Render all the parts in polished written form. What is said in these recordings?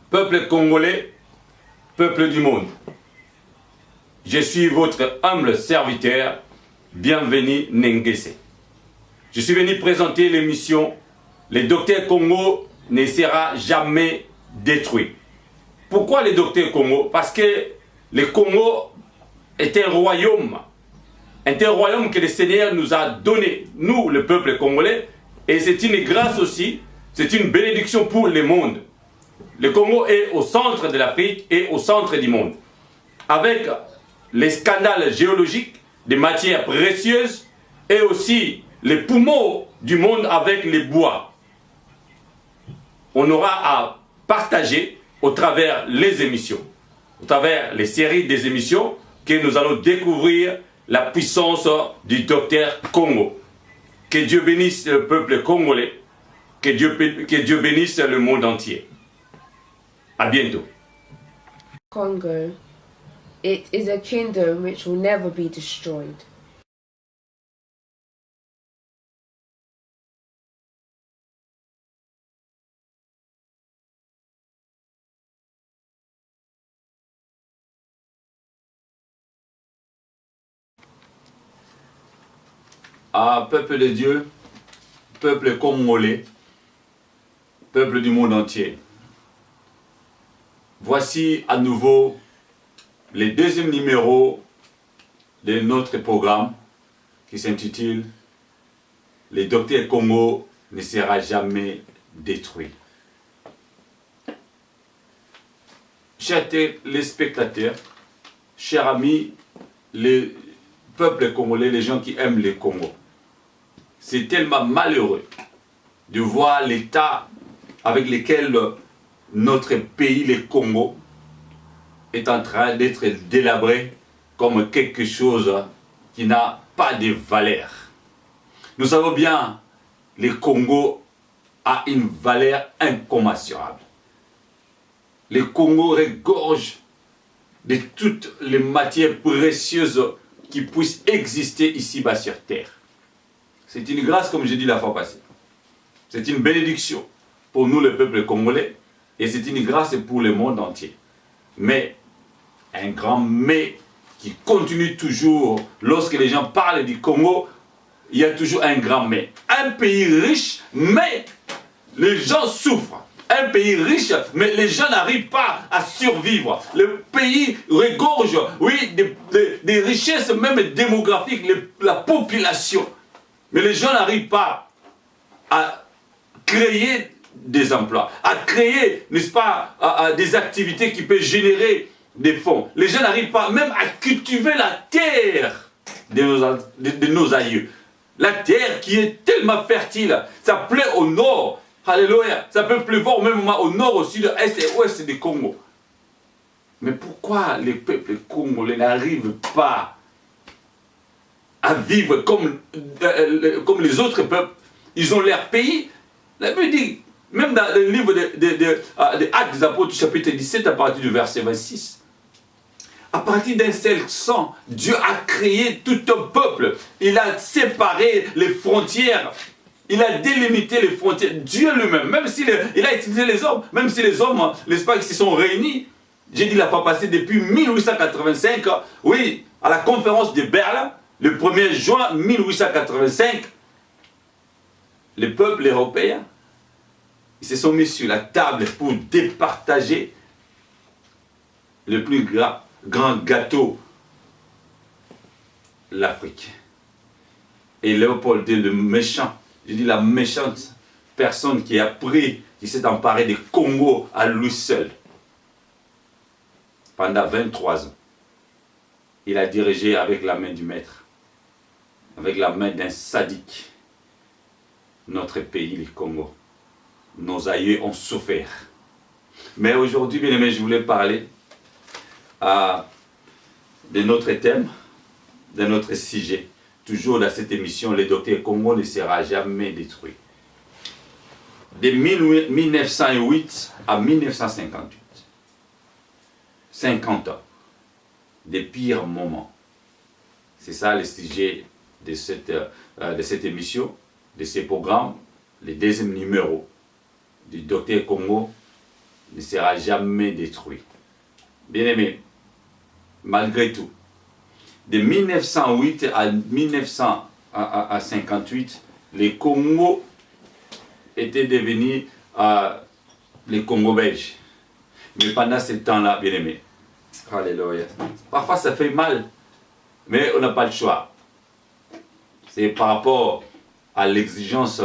Peuple congolais, peuple du monde, je suis votre humble serviteur, bienvenue Nengese. Je suis venu présenter l'émission « Le Docteur Congo ne sera jamais détruit ». Pourquoi le Docteur Congo? Parce que le Congo est un royaume que le Seigneur nous a donné, nous le peuple congolais, et c'est une grâce aussi, c'est une bénédiction pour le monde. Le Congo est au centre de l'Afrique et au centre du monde. Avec les scandales géologiques, des matières précieuses et aussi les poumons du monde avec les bois. On aura à partager au travers les émissions, au travers les séries des émissions que nous allons découvrir la puissance du Docteur Congo. Que Dieu bénisse le peuple congolais, que Dieu bénisse le monde entier. À bientôt. Congo. It is a kingdom which will never be destroyed. Ah, peuple de Dieu, peuple congolais, peuple du monde entier. Voici à nouveau le deuxième numéro de notre programme qui s'intitule « Le Docteur Congo ne sera jamais détruit ». Chers téléspectateurs, chers amis, le peuple congolais, les gens qui aiment le Congo, c'est tellement malheureux de voir l'état avec lequel notre pays, le Congo, est en train d'être délabré comme quelque chose qui n'a pas de valeur. Nous savons bien que le Congo a une valeur incommensurable. Le Congo regorge de toutes les matières précieuses qui puissent exister ici-bas sur terre. C'est une grâce, comme j'ai dit la fois passée. C'est une bénédiction pour nous, le peuple congolais, et c'est une grâce pour le monde entier. Mais, un grand mais qui continue toujours, lorsque les gens parlent du Congo, il y a toujours un grand mais. Un pays riche, mais les gens souffrent. Un pays riche, mais les gens n'arrivent pas à survivre. Le pays regorge, oui, des richesses même démographiques, la population. Mais les gens n'arrivent pas à créer des emplois, à créer, n'est-ce pas, des activités qui peuvent générer des fonds. Les gens n'arrivent pas même à cultiver la terre de nos aïeux. La terre qui est tellement fertile, ça plaît au nord. Alléluia. Ça peut pleuvoir au même moment au nord, au sud, à l'est et ouest du Congo. Mais pourquoi les peuples congolais n'arrivent pas à vivre comme les autres peuples? Ils ont leur pays. La Bible dit, même dans le livre des Actes des Apôtres, chapitre 17, à partir du verset 26, à partir d'un seul sang, Dieu a créé tout un peuple. Il a séparé les frontières. Il a délimité les frontières. Dieu lui-même, même s'il a utilisé les hommes, même si les hommes, n'est-ce pas, qui se sont réunis, j'ai dit la fois passée, depuis 1885, oui, à la conférence de Berlin, le 1er juin 1885, les peuples européens, ils se sont mis sur la table pour départager le plus grand gâteau, l'Afrique. Et Léopold II, le méchant, je dis la méchante personne qui a pris, qui s'est emparée des Congo à lui seul. Pendant 23 ans, il a dirigé avec la main du maître, avec la main d'un sadique, notre pays, le Congo. Nos aïeux ont souffert. Mais aujourd'hui, bien aimé, je voulais parler de notre thème, de notre sujet. Toujours dans cette émission, le Docteur Congo ne sera jamais détruit. De 1908 à 1958, 50 ans, des pires moments. C'est ça le sujet de cette émission, de ce programme, le deuxième numéro du Docteur Congo ne sera jamais détruit. Bien aimé, malgré tout, de 1908 à 1958, les Congo étaient devenus les Congo belges. Mais pendant ce temps-là, bien aimé, alléluia, parfois ça fait mal, mais on n'a pas le choix. C'est par rapport à l'exigence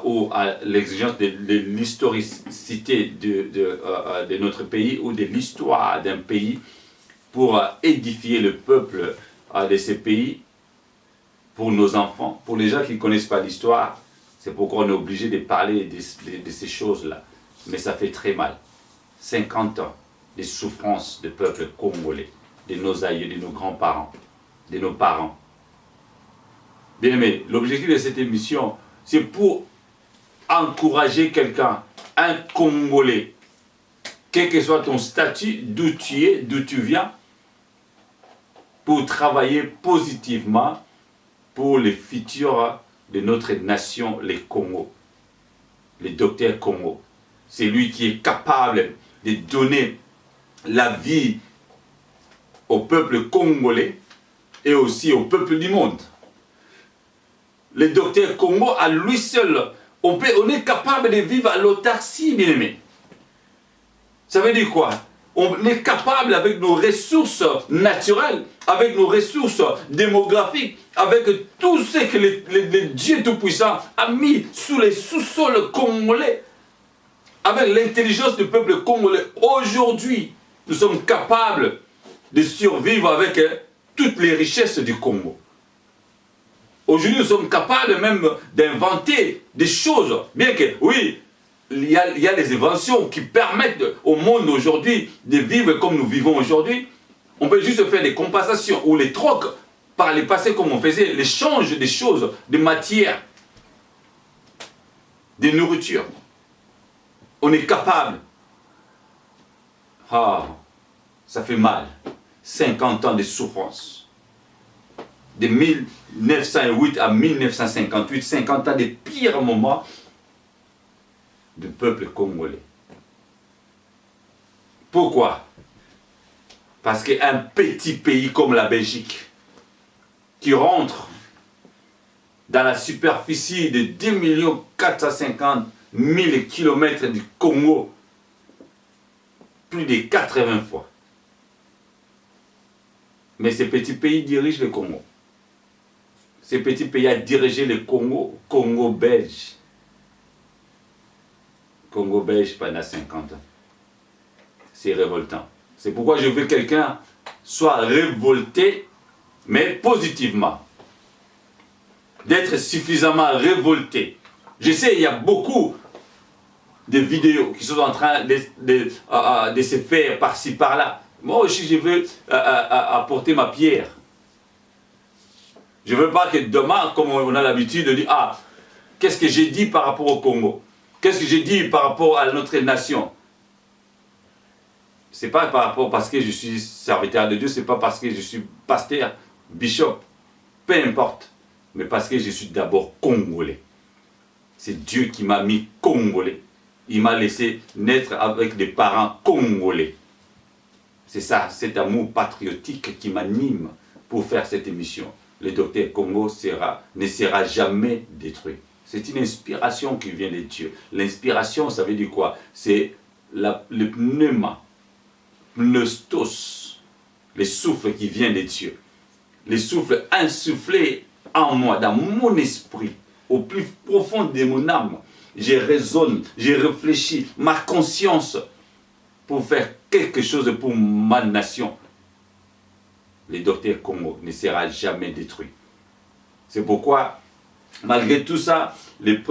ou à l'exigence de l'historicité de notre pays ou de l'histoire d'un pays pour édifier le peuple de ces pays, pour nos enfants, pour les gens qui ne connaissent pas l'histoire. C'est pourquoi on est obligé de parler de ces choses-là. Mais ça fait très mal. 50 ans de souffrances du peuple congolais, de nos aïeux, de nos grands-parents, de nos parents. Bien aimé, l'objectif de cette émission, c'est pour encourager quelqu'un, un Congolais, quel que soit ton statut, d'où tu es, d'où tu viens, pour travailler positivement pour le futur de notre nation, les Congo, le docteur Congo. C'est lui qui est capable de donner la vie au peuple congolais et aussi au peuple du monde. Le docteur Congo, à lui seul, on est capable de vivre à l'autarcie, bien aimé. Ça veut dire quoi? On est capable, avec nos ressources naturelles, avec nos ressources démographiques, avec tout ce que le Dieu Tout-Puissant a mis sous les sous-sols congolais, avec l'intelligence du peuple congolais. Aujourd'hui, nous sommes capables de survivre avec toutes les richesses du Congo. Aujourd'hui, nous sommes capables même d'inventer des choses, bien que, oui, il y a les inventions qui permettent au monde aujourd'hui de vivre comme nous vivons aujourd'hui. On peut juste faire des compensations ou les trocs par le passé comme on faisait, l'échange des choses, des matières, des nourritures. On est capable. Ah, ça fait mal. 50 ans de souffrance. De 1908 à 1958, 50 ans des pires moments du peuple congolais. Pourquoi? Parce qu'un petit pays comme la Belgique, qui rentre dans la superficie de 2 450 000 km du Congo, plus de 80 fois. Mais ce petit pays dirige le Congo. Ce petit pays a dirigé le Congo, Congo belge. Congo belge pendant 50 ans. C'est révoltant. C'est pourquoi je veux que quelqu'un soit révolté, mais positivement. D'être suffisamment révolté. Je sais, il y a beaucoup de vidéos qui sont en train de se faire par-ci, par-là. Moi aussi, je veux apporter ma pierre. Je ne veux pas que demain, comme on a l'habitude de dire, ah, qu'est-ce que j'ai dit par rapport au Congo? Qu'est-ce que j'ai dit par rapport à notre nation? Ce n'est pas par rapport parce que je suis serviteur de Dieu, ce n'est pas parce que je suis pasteur, bishop, peu importe, mais parce que je suis d'abord congolais. C'est Dieu qui m'a mis congolais. Il m'a laissé naître avec des parents congolais. C'est ça, cet amour patriotique qui m'anime pour faire cette émission. Le docteur Congo ne sera jamais détruit. C'est une inspiration qui vient de Dieu. L'inspiration, ça veut dire quoi? C'est le pneuma, pneustos, le souffle qui vient de Dieu. Le souffle insufflé en moi, dans mon esprit, au plus profond de mon âme. Je raisonne, je réfléchis, ma conscience pour faire quelque chose pour ma nation. Le docteur Congo ne sera jamais détruit. C'est pourquoi, malgré tout ça, le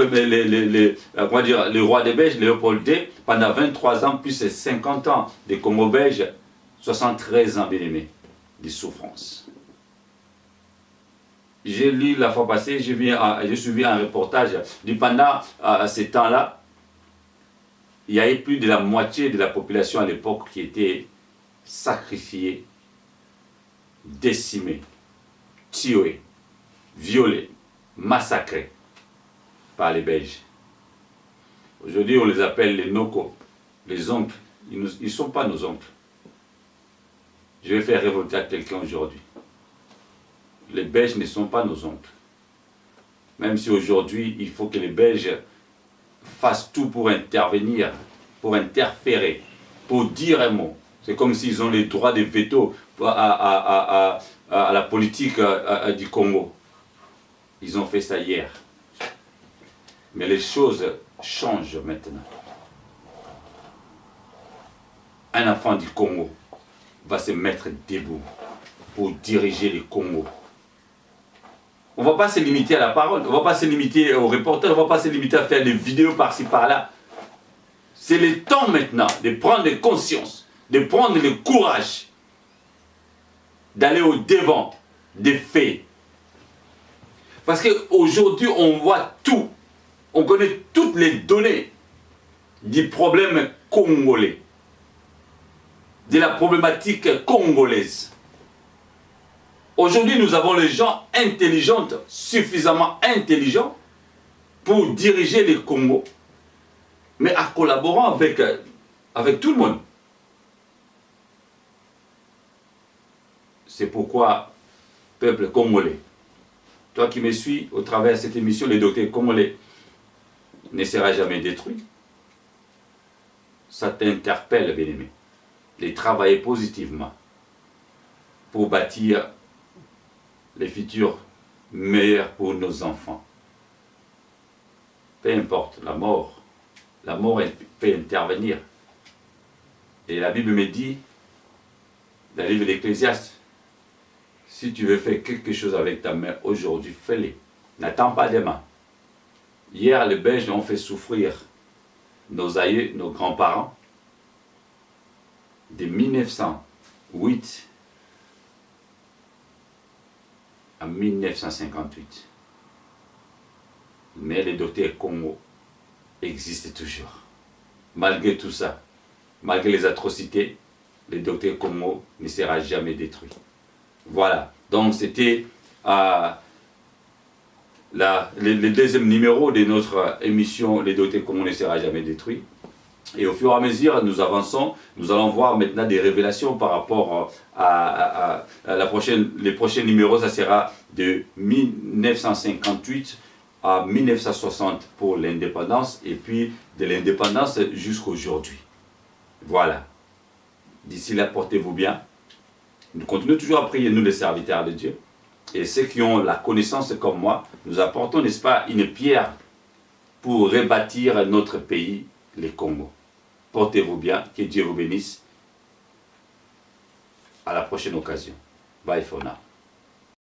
roi des Belges, Léopold II, pendant 23 ans, plus de 50 ans de Congo belge, 73 ans, bien aimé, de souffrance. J'ai lu la fois passée, j'ai suivi un reportage pendant ces temps-là, il y avait plus de la moitié de la population à l'époque qui était sacrifiée, décimée, tuée, violée, massacrée par les Belges. Aujourd'hui, on les appelle les Noko, les oncles, ils ne sont pas nos oncles. Je vais faire révolter à quelqu'un aujourd'hui. Les Belges ne sont pas nos oncles. Même si aujourd'hui, il faut que les Belges fassent tout pour intervenir, pour interférer, pour dire un mot. C'est comme s'ils ont les droits de veto à la politique du Congo. Ils ont fait ça hier. Mais les choses changent maintenant. Un enfant du Congo va se mettre debout pour diriger le Congo. On ne va pas se limiter à la parole, on ne va pas se limiter au reporter, on ne va pas se limiter à faire des vidéos par-ci par-là. C'est le temps maintenant de prendre conscience, de prendre le courage, d'aller au-devant des faits. Parce qu'aujourd'hui, on voit tout, on connaît toutes les données du problème congolais, de la problématique congolaise. Aujourd'hui, nous avons les gens intelligents, suffisamment intelligents pour diriger le Congo, mais en collaborant avec tout le monde. C'est pourquoi, peuple congolais, toi qui me suis au travers de cette émission, le docteur congolais ne sera jamais détruit. Ça t'interpelle, bien-aimé, de travailler positivement pour bâtir les futurs meilleurs pour nos enfants. Peu importe la mort peut intervenir. Et la Bible me dit, dans le livre d'Ecclésiaste, si tu veux faire quelque chose avec ta main aujourd'hui, fais-le. N'attends pas demain. Hier, les Belges ont fait souffrir nos aïeux, nos grands-parents, de 1908 à 1958. Mais le docteur Congo existe toujours. Malgré tout ça, malgré les atrocités, le docteur Congo ne sera jamais détruit. Voilà, donc c'était le deuxième numéro de notre émission Le docteur Congo ne sera jamais détruit. Et au fur et à mesure, nous avançons, nous allons voir maintenant des révélations par rapport les prochains numéros. Ça sera de 1958 à 1960 pour l'indépendance et puis de l'indépendance jusqu'à aujourd'hui. Voilà. D'ici là, portez-vous bien. Nous continuons toujours à prier, nous les serviteurs de Dieu. Et ceux qui ont la connaissance comme moi, nous apportons, n'est-ce pas, une pierre pour rebâtir notre pays, le Congo. Portez-vous bien, que Dieu vous bénisse. À la prochaine occasion. Bye for now.